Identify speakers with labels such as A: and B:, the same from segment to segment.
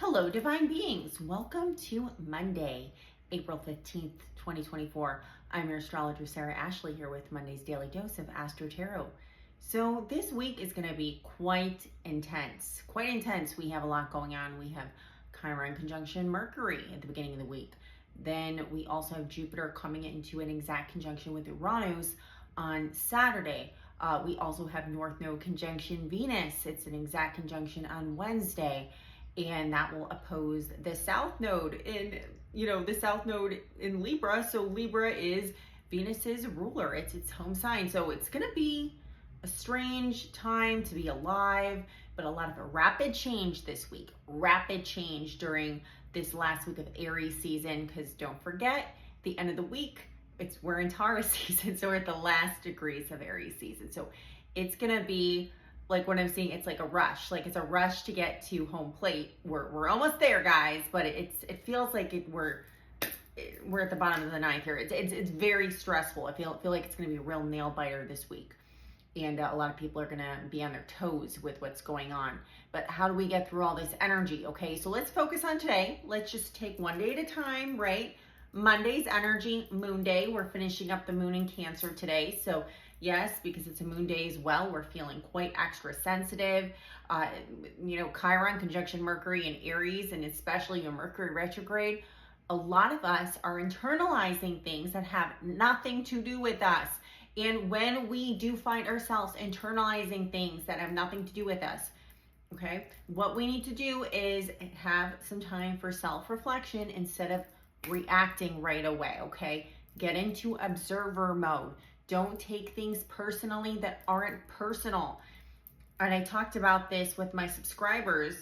A: Hello, divine beings. Welcome to Monday, April 15th, 2024. I'm your astrologer, Sarah Ashley, here with Monday's Daily Dose of AstroTarot. So this week is going to be quite intense. Quite intense. We have a lot going on. We have Chiron conjunction Mercury at the beginning of the week. Then we also have Jupiter coming into an exact conjunction with Uranus on Saturday. We also have North Node conjunction Venus. It's an exact conjunction on Wednesday. And that will oppose the South Node in, the South Node in Libra. So Libra is Venus's ruler. It's its home sign. So it's going to be a strange time to be alive, but a lot of a rapid change this week. Rapid change during this last week of Aries season, because don't forget, the end of the week, we're in Taurus season. So we're at the last degrees of Aries season. So it's going to be like what I'm seeing, it's like a rush. Like it's a rush to get to home plate. We're almost there, guys, but it feels like we're at the bottom of the ninth here. It's very stressful. I feel like it's going to be a real nail biter this week, and a lot of people are going to be on their toes with what's going on. But how do we get through all this energy? Okay, so let's focus on today. Let's just take one day at a time, right? Monday's energy, Moon Day. We're finishing up the moon in Cancer today, so yes, because it's a moon day as well, we're feeling quite extra sensitive. Chiron conjunction Mercury in Aries, and especially a Mercury retrograde, a lot of us are internalizing things that have nothing to do with us. And when we do find ourselves internalizing things that have nothing to do with us, okay, what we need to do is have some time for self-reflection instead of reacting right away, okay? Get into observer mode. Don't take things personally that aren't personal. And I talked about this with my subscribers,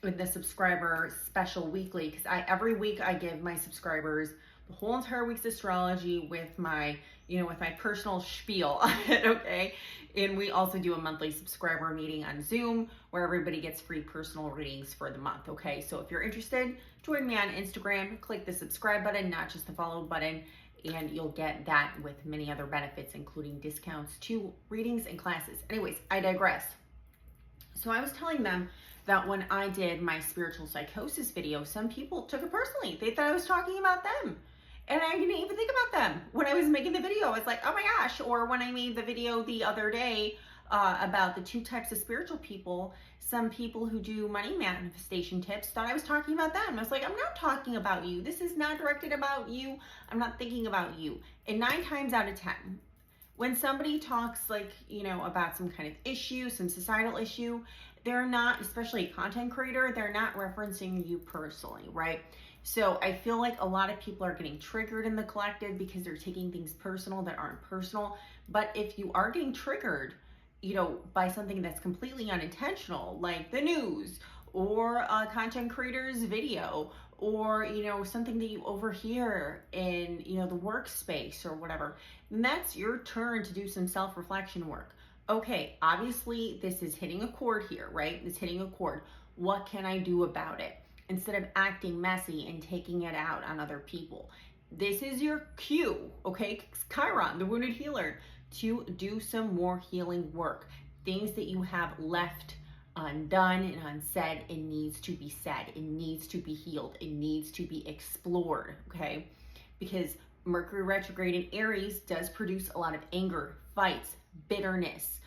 A: with the subscriber special weekly, because every week I give my subscribers the whole entire week's astrology with my, with my personal spiel on it, okay? And we also do a monthly subscriber meeting on Zoom where everybody gets free personal readings for the month, okay? So if you're interested, join me on Instagram, click the subscribe button, not just the follow button, and you'll get that with many other benefits, including discounts to readings and classes. Anyways, I digress. So I was telling them that when I did my spiritual psychosis video, some people took it personally. They thought I was talking about them. And I didn't even think about them when I was making the video. I was like, oh my gosh. Or when I made the video the other day about the two types of spiritual people, some people who do money manifestation tips thought I was talking about them. I was like, I'm not talking about you. This is not directed about you. I'm not thinking about you. And 9 times out of 10, when somebody talks about some kind of issue, some societal issue, they're not, especially a content creator, they're not referencing you personally, right? So I feel like a lot of people are getting triggered in the collective because they're taking things personal that aren't personal. But if you are getting triggered, by something that's completely unintentional, like the news or a content creator's video, or, something that you overhear in, the workspace or whatever, then that's your turn to do some self-reflection work. Okay, obviously this is hitting a chord here, right? It's hitting a chord. What can I do about it? Instead of acting messy and taking it out on other people. This is your cue, okay? Chiron, the wounded healer, to do some more healing work. Things that you have left undone and unsaid, it needs to be said. It needs to be healed. It needs to be explored, okay? Because Mercury retrograde in Aries does produce a lot of anger, fights, bitterness,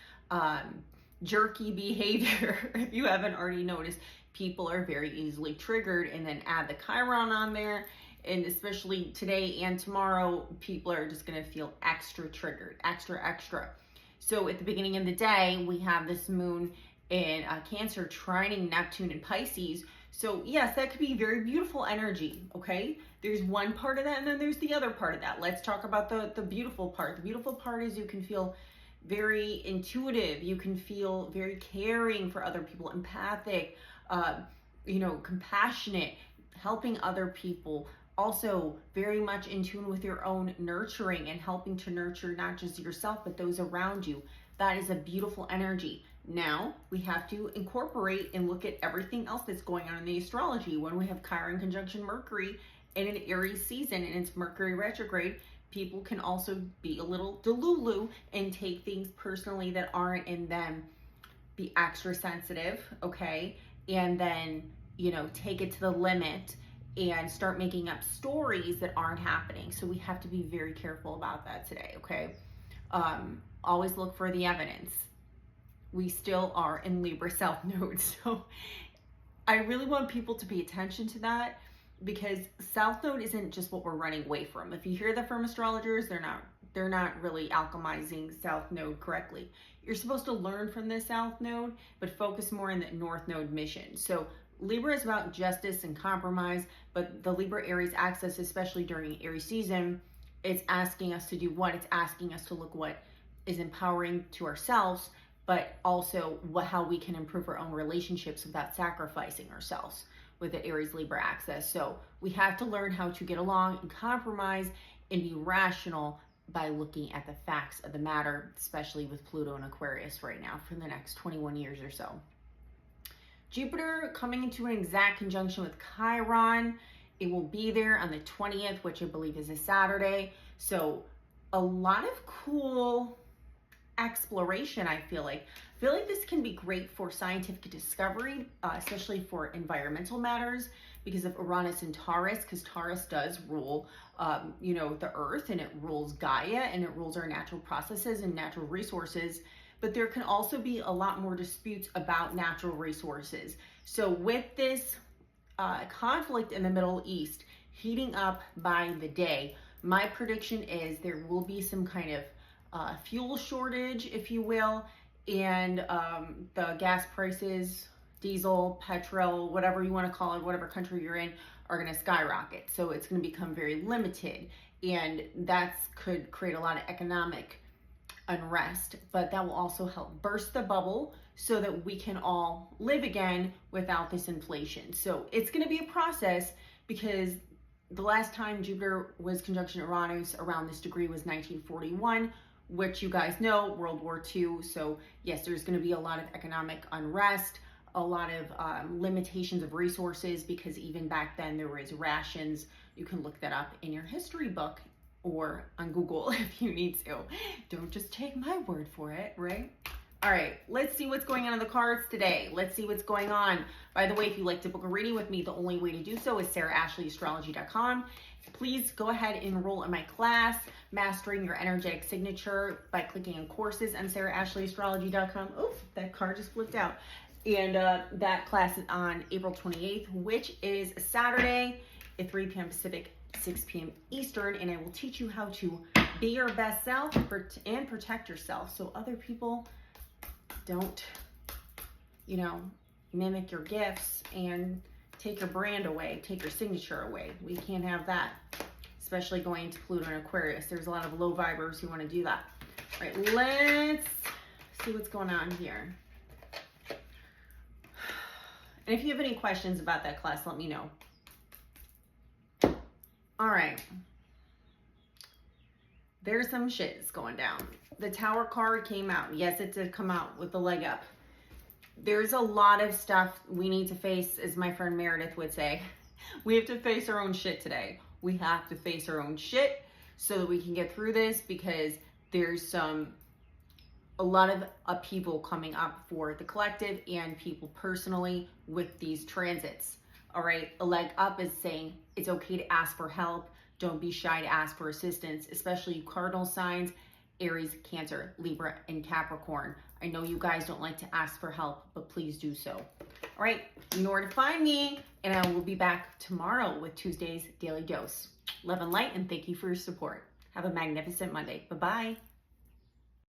A: jerky behavior. If you haven't already noticed, people are very easily triggered, and then add the Chiron on there, and especially today and tomorrow, people are just going to feel extra triggered, extra. So at the beginning of the day, we have this moon in Cancer trining Neptune and Pisces. So yes, that could be very beautiful energy, okay? There's one part of that, and then there's the other part of that. Let's talk about the beautiful part. The beautiful part is you can feel very intuitive. You can feel very caring for other people, empathic, compassionate, helping other people. Also very much in tune with your own nurturing and helping to nurture not just yourself, but those around you. That is a beautiful energy. Now we have to incorporate and look at everything else that's going on in the astrology. When we have Chiron conjunction Mercury in an Aries season and it's Mercury retrograde, people can also be a little delulu and take things personally that aren't in them, be extra sensitive, okay? And then take it to the limit and start making up stories that aren't happening. So we have to be very careful about that today, okay? Always look for the evidence. We still are in Libra South Node, so I really want people to pay attention to that, because South Node isn't just what we're running away from. If you hear that from astrologers, they're not really alchemizing South Node correctly. You're supposed to learn from the South Node, but focus more in the North Node mission. So Libra is about justice and compromise, but the Libra Aries axis, especially during Aries season, it's asking us to do what? It's asking us to look what is empowering to ourselves, but also how we can improve our own relationships without sacrificing ourselves with the Aries Libra axis. So we have to learn how to get along and compromise and be rational by looking at the facts of the matter, especially with Pluto and Aquarius right now for the next 21 years or so. Jupiter coming into an exact conjunction with Chiron. It will be there on the 20th, which I believe is a Saturday. So a lot of cool exploration, I feel like. This can be great for scientific discovery, especially for environmental matters, because of Uranus and Taurus, because Taurus does rule, the earth, and it rules Gaia, and it rules our natural processes and natural resources. But there can also be a lot more disputes about natural resources. So with this conflict in the Middle East heating up by the day, my prediction is there will be some kind of fuel shortage, if you will, and the gas prices, diesel, petrol, whatever you want to call it, whatever country you're in, are going to skyrocket. So it's going to become very limited, and that could create a lot of economic unrest, but that will also help burst the bubble so that we can all live again without this inflation. So it's going to be a process, because the last time Jupiter was conjunction Uranus around this degree was 1941, which you guys know, World War II. So yes, there's going to be a lot of economic unrest, a lot of limitations of resources, because even back then there was rations. You can look that up in your history book or on Google if you need to. Don't just take my word for it, right? All right, let's see what's going on in the cards today. Let's see what's going on. By the way, if you'd like to book a reading with me, the only way to do so is sarahashley.astrology.com. Please go ahead and enroll in my class, Mastering Your Energetic Signature, by clicking on courses on sarahashley.astrology.com. Oops, that card just flipped out. And that class is on April 28th, which is a Saturday at 3 p.m. Pacific, 6 p.m. Eastern, and I will teach you how to be your best self and protect yourself so other people don't, mimic your gifts and take your brand away, take your signature away. We can't have that, especially going to Pluto and Aquarius. There's a lot of low vibers who want to do that. All right, let's see what's going on here. And if you have any questions about that class, let me know. All right. There's some shit that's going down. The Tower card came out. Yes, it did come out with the leg up. There's a lot of stuff we need to face, as my friend Meredith would say. We have to face our own shit today. We have to face our own shit so that we can get through this, because there's a lot of upheaval coming up for the collective and people personally with these transits. All right, a leg up is saying it's okay to ask for help. Don't be shy to ask for assistance, especially you cardinal signs, Aries, Cancer, Libra, and Capricorn. I know you guys don't like to ask for help, but please do so. All right, you know where to find me, and I will be back tomorrow with Tuesday's Daily Dose. Love and light, and thank you for your support. Have a magnificent Monday. Bye-bye.